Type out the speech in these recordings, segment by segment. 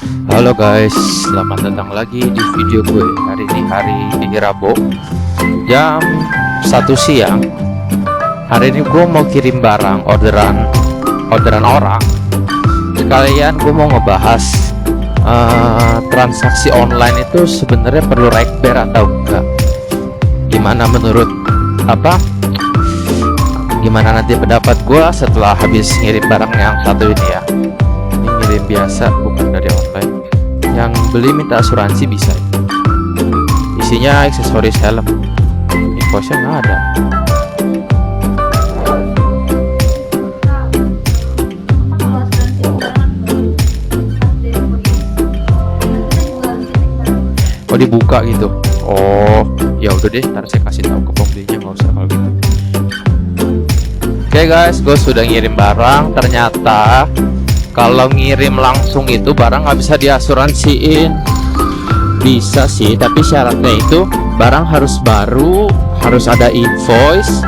Halo guys, selamat datang lagi di video gue. Hari ini hari Rabu jam 1 siang. Hari ini gue mau kirim barang orderan orang. Sekalian gue mau ngebahas transaksi online itu sebenarnya perlu rekber atau enggak. Gimana nanti pendapat gue setelah habis ngirim barang yang satu ini ya. Ini ngirim biasa, bukan dari online. Yang beli minta asuransi bisa. Isinya aksesoris helm. Infosnya nggak ada. Oh, dibuka gitu. Oh ya udah deh, ntar saya kasih tahu ke pembelinya, nggak usah kalau gitu. Oke guys, gue sudah ngirim barang. Ternyata kalau ngirim langsung itu barang nggak bisa diasuransiin. Bisa sih, tapi syaratnya itu barang harus baru, harus ada invoice,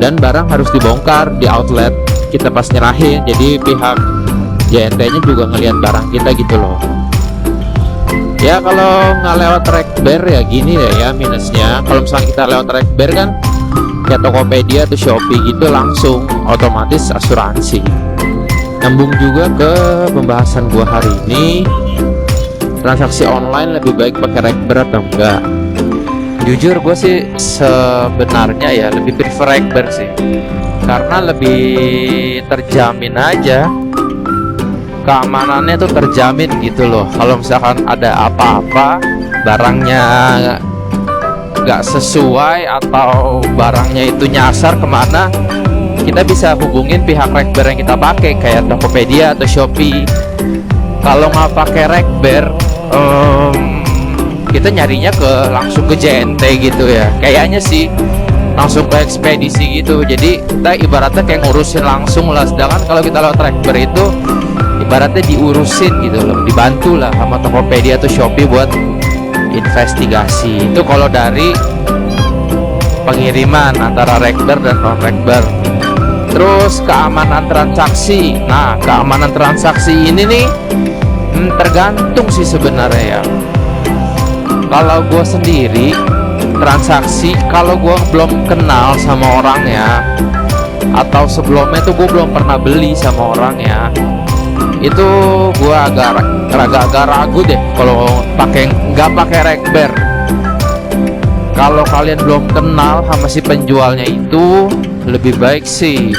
dan barang harus dibongkar di outlet kita pas nyerahin. Jadi pihak JNT-nya juga ngelihat barang kita gitu loh. Ya kalau nggak lewat rekber ya gini ya minusnya. Kalau misalnya kita lewat rekber kan kayak Tokopedia atau Shopee gitu, langsung otomatis asuransi. Nyambung juga ke pembahasan gua hari ini, transaksi online lebih baik pakai rekber atau enggak. Jujur gue sih sebenarnya ya lebih prefer rekber sih, karena lebih terjamin aja, keamanannya tuh terjamin gitu loh. Kalau misalkan ada apa-apa, barangnya nggak sesuai atau barangnya itu nyasar kemana, kita bisa hubungin pihak rekber yang kita pakai kayak Tokopedia atau Shopee. Kalau nggak pakai rekber, kita nyarinya langsung ke JNT gitu ya, kayaknya sih langsung ke ekspedisi gitu. Jadi kita ibaratnya kayak ngurusin langsung lah. Sedangkan kalau kita lewat rekber itu ibaratnya diurusin gitu loh, dibantu lah sama Tokopedia atau Shopee buat investigasi. Itu kalau dari pengiriman antara rekber dan non rekber. Terus keamanan transaksi. Nah, keamanan transaksi ini nih tergantung sih sebenarnya ya. Kalau gue sendiri transaksi, kalau gue belum kenal sama orangnya atau sebelumnya tuh gue belum pernah beli sama orangnya, itu gue agak ragu deh kalau nggak pakai rekber. Kalau kalian belum kenal sama si penjualnya itu, lebih baik sih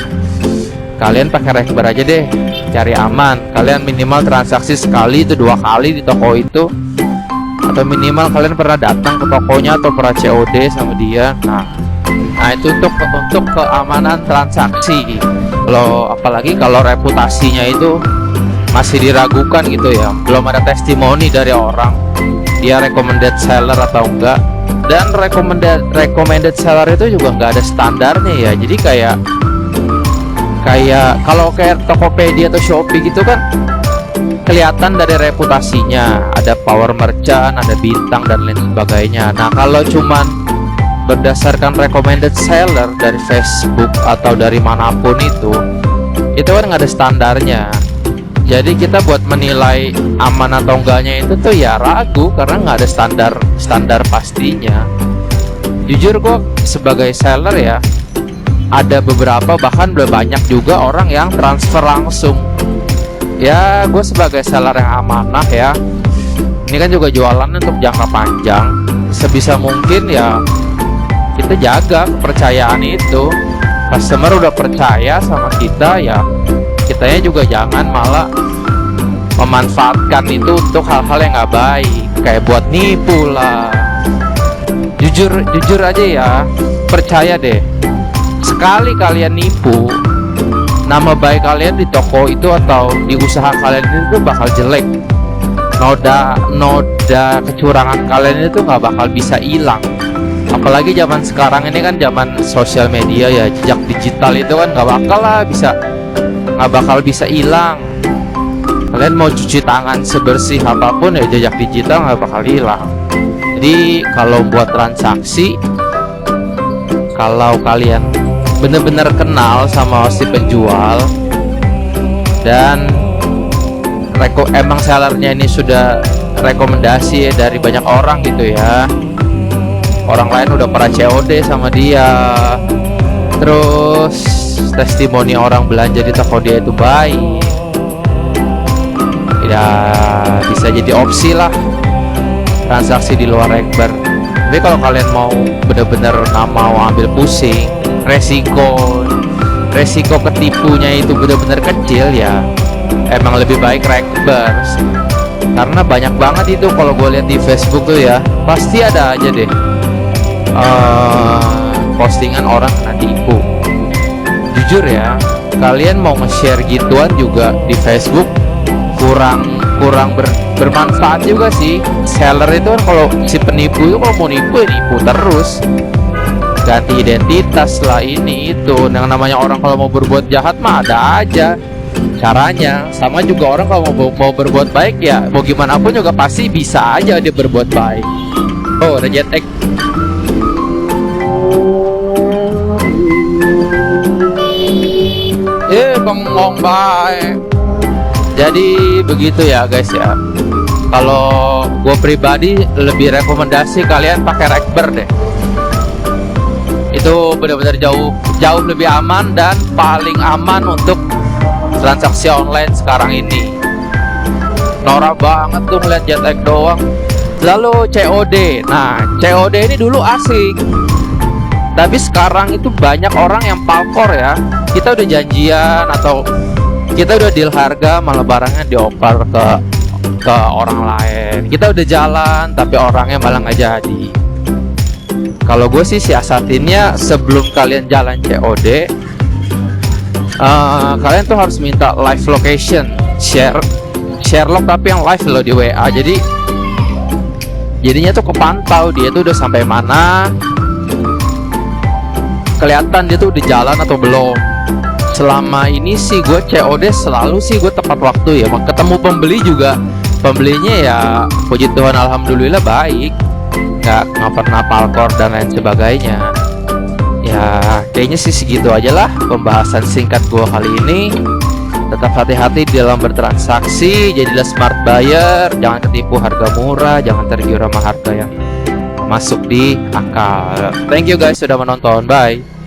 kalian pakai rekber aja deh, cari aman. Kalian minimal transaksi sekali itu 2 kali di toko itu, atau minimal kalian pernah datang ke tokonya atau pernah COD sama dia. Nah itu untuk keamanan transaksi. Apalagi kalau reputasinya itu masih diragukan gitu ya, belum ada testimoni dari orang dia recommended seller atau enggak. Dan recommended seller itu juga nggak ada standarnya ya. Jadi kayak kalau kayak Tokopedia atau Shopee gitu kan kelihatan dari reputasinya, ada power merchant, ada bintang dan lain sebagainya. Nah kalau cuman berdasarkan recommended seller dari Facebook atau dari manapun itu kan nggak ada standarnya. Jadi kita buat menilai aman atau enggaknya itu tuh ya ragu, karena nggak ada standar pastinya. Jujur gue sebagai seller ya, ada beberapa bahkan udah banyak juga orang yang transfer langsung. Ya gue sebagai seller yang amanah ya, ini kan juga jualan untuk jangka panjang, sebisa mungkin ya kita jaga kepercayaan itu. Customer udah percaya sama kita ya, kitanya juga jangan malah memanfaatkan itu untuk hal-hal yang nggak baik, kayak buat nipu lah. Jujur aja ya, percaya deh, sekali kalian nipu, nama baik kalian di toko itu atau di usaha kalian itu bakal jelek. Noda kecurangan kalian itu nggak bakal bisa hilang. Apalagi zaman sekarang ini kan zaman sosial media ya, jejak digital itu kan nggak bakal bisa hilang. Kalian mau cuci tangan sebersih apapun ya, jejak digital nggak bakal hilang. Jadi kalau buat transaksi, kalau kalian bener-bener kenal sama si penjual dan emang sellernya ini sudah rekomendasi dari banyak orang gitu ya, orang lain udah pernah COD sama dia, terus testimoni orang belanja di toko dia itu baik, ya bisa jadi opsi lah transaksi di luar Ekber. Tapi kalau kalian mau bener-bener nggak mau ambil pusing, resiko ketipunya itu bener-bener kecil, ya emang lebih baik Ekber sih. Karena banyak banget itu kalau gue lihat di Facebook tuh ya, pasti ada aja deh postingan orang kena tipu. Jujur ya, kalian mau nge-share gituan juga di Facebook kurang bermanfaat juga sih. Seller itu kan, kalau si penipu itu kalau mau nipu ya nipu terus, ganti identitas lah ini itu. Yang namanya orang kalau mau berbuat jahat mah ada aja caranya. Sama juga orang kalau mau berbuat baik ya mau gimana pun juga pasti bisa aja dia berbuat baik. Oh, ada jetek. Bengong baik. Jadi begitu ya guys ya. Kalau gue pribadi lebih rekomendasi kalian pakai Ekber deh. Itu benar-benar jauh lebih aman dan paling aman untuk transaksi online sekarang ini. Norak banget tuh ngeliat jetek doang. Lalu COD. Nah, COD ini dulu asik, tapi sekarang itu banyak orang yang palkor ya. Kita udah janjian atau kita udah deal harga, malah barangnya dioper ke orang lain. Kita udah jalan tapi orangnya malah nggak jadi. Kalau gue sih siasatinnya sebelum kalian jalan COD, kalian tuh harus minta live location, share log tapi yang live loh di WA. Jadinya tuh kepantau dia tuh udah sampai mana, kelihatan dia tuh udah jalan atau belum. Selama ini sih gue COD selalu sih gue tepat waktu ya. Ketemu pembeli juga, pembelinya ya puji Tuhan alhamdulillah baik, nggak pernah palkor dan lain sebagainya. Ya kayaknya sih segitu aja lah pembahasan singkat gue kali ini. Tetap hati-hati dalam bertransaksi, jadilah smart buyer, jangan ketipu harga murah, jangan tergiur sama harga yang masuk di akal. Thank you guys sudah menonton, bye.